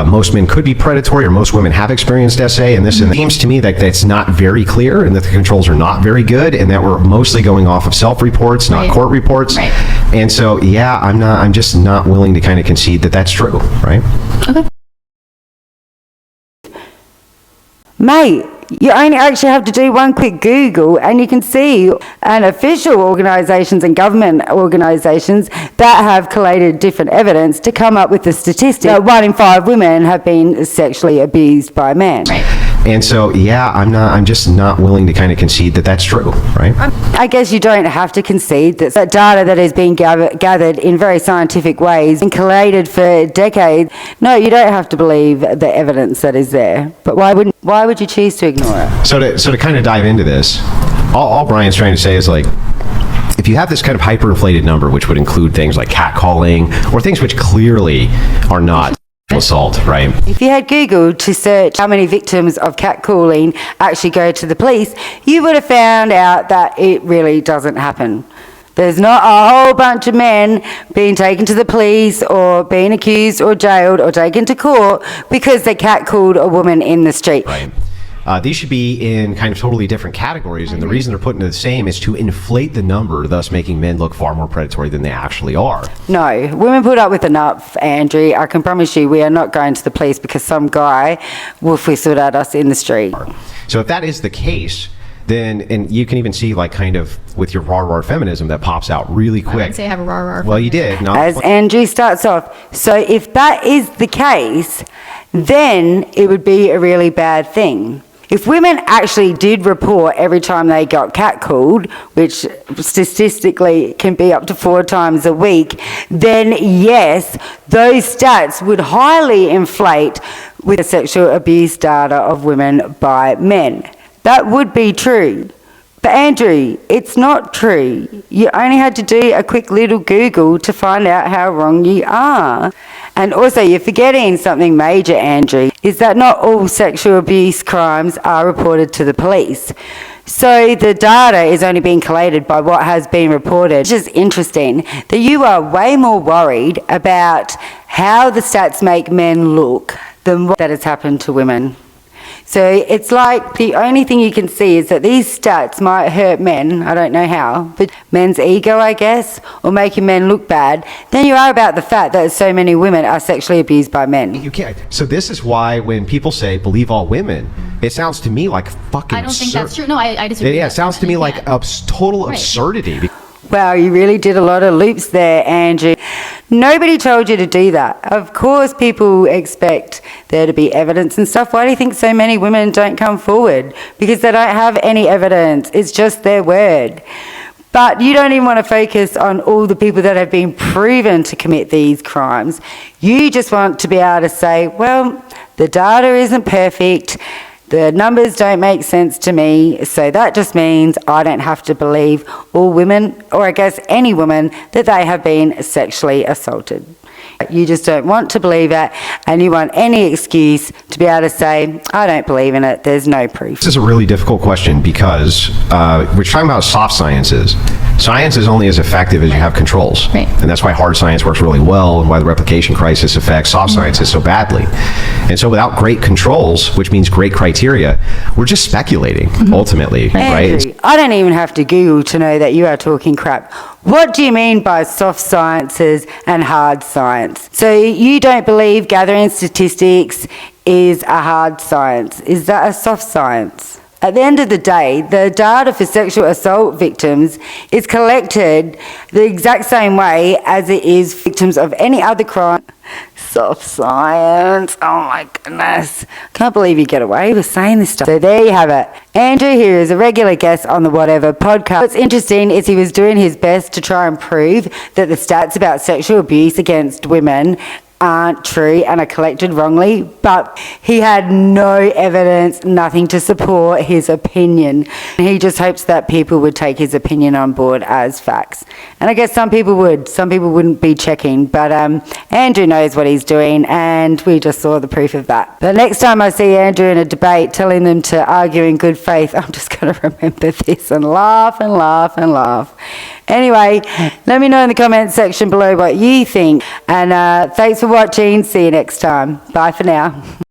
most men could be predatory, or most women have experienced SA, and this and that. It seems to me that that's not very clear, and that the controls are not very good, and that we're mostly going off of self-reports, not court reports. Right. And so, yeah, I'm just not willing to kind of concede that that's true, right? Okay. Mate, you only actually have to do one quick Google and you can see official organisations and government organisations that have collated different evidence to come up with the statistic that 1 in 5 women have been sexually abused by men. Right. And so, yeah, I'm just not willing to kind of concede that that's true, right? I guess you don't have to concede that data that has been gathered in very scientific ways and collated for decades. No, you don't have to believe the evidence that is there. But why would you choose to ignore it? So to kind of dive into this, all Brian's trying to say is, like, if you have this kind of hyperinflated number, which would include things like catcalling or things which clearly are not assault, right? If you had Googled to search how many victims of catcalling actually go to the police, you would have found out that it really doesn't happen. There's not a whole bunch of men being taken to the police or being accused or jailed or taken to court because they catcalled a woman in the street. Right. These should be in kind of totally different categories, and the reason they're put into the same is to inflate the number, thus making men look far more predatory than they actually are. No, women put up with enough, Andrew. I can promise you we are not going to the police because some guy wolf whistled at us in the street. So if that is the case, then, and you can even see, like, kind of with your rah-rah feminism that pops out really quick. I didn't say I have a rah-rah. Well, you did. As Andrew starts off, so if that is the case, then it would be a really bad thing. If women actually did report every time they got catcalled, which statistically can be up to 4 times a week, then yes, those stats would highly inflate with the sexual abuse data of women by men. That would be true. But Andrew, it's not true. You only had to do a quick little Google to find out how wrong you are. And also, you're forgetting something major, Andrew, is that not all sexual abuse crimes are reported to the police. So the data is only being collated by what has been reported. It's just interesting that you are way more worried about how the stats make men look than what that has happened to women. So it's like the only thing you can see is that these stats might hurt men, I don't know how, but men's ego, I guess, or making men look bad, than you are about the fact that so many women are sexually abused by men. You can't. So this is why when people say believe all women, it sounds to me like fucking I don't think that's true. No, I disagree. Yeah, it sounds to me like total absurdity. Wow, you really did a lot of loops there, Andrew. Nobody told you to do that. Of course people expect there to be evidence and stuff. Why do you think so many women don't come forward? Because they don't have any evidence. It's just their word. But you don't even want to focus on all the people that have been proven to commit these crimes. You just want to be able to say, well, the data isn't perfect. The numbers don't make sense to me, so that just means I don't have to believe all women, or I guess any woman, that they have been sexually assaulted. You just don't want to believe it, and you want any excuse to be able to say, I don't believe in it, there's no proof. This is a really difficult question because we're talking about soft sciences. Science is only as effective as you have controls. Right. And that's why hard science works really well and why the replication crisis affects soft sciences so badly. And so without great controls, which means great criteria, we're just speculating, ultimately, right? Andrew, I don't even have to Google to know that you are talking crap. What do you mean by soft sciences and hard science? So you don't believe gathering statistics is a hard science. Is that a soft science? At the end of the day, the data for sexual assault victims is collected the exact same way as it is victims of any other crime. Soft science. Oh my goodness. Can't believe you get away with saying this stuff. So there you have it. Andrew here is a regular guest on the Whatever podcast. What's interesting is he was doing his best to try and prove that the stats about sexual abuse against women aren't true and are collected wrongly, but he had no evidence, nothing to support his opinion. He just hopes that people would take his opinion on board as facts. And I guess some people would, some people wouldn't be checking, but Andrew knows what he's doing, and we just saw the proof of that. But next time I see Andrew in a debate telling them to argue in good faith, I'm just going to remember this and laugh and laugh and laugh. Anyway, let me know in the comments section below what you think, and thanks for for watching. See you next time. Bye for now.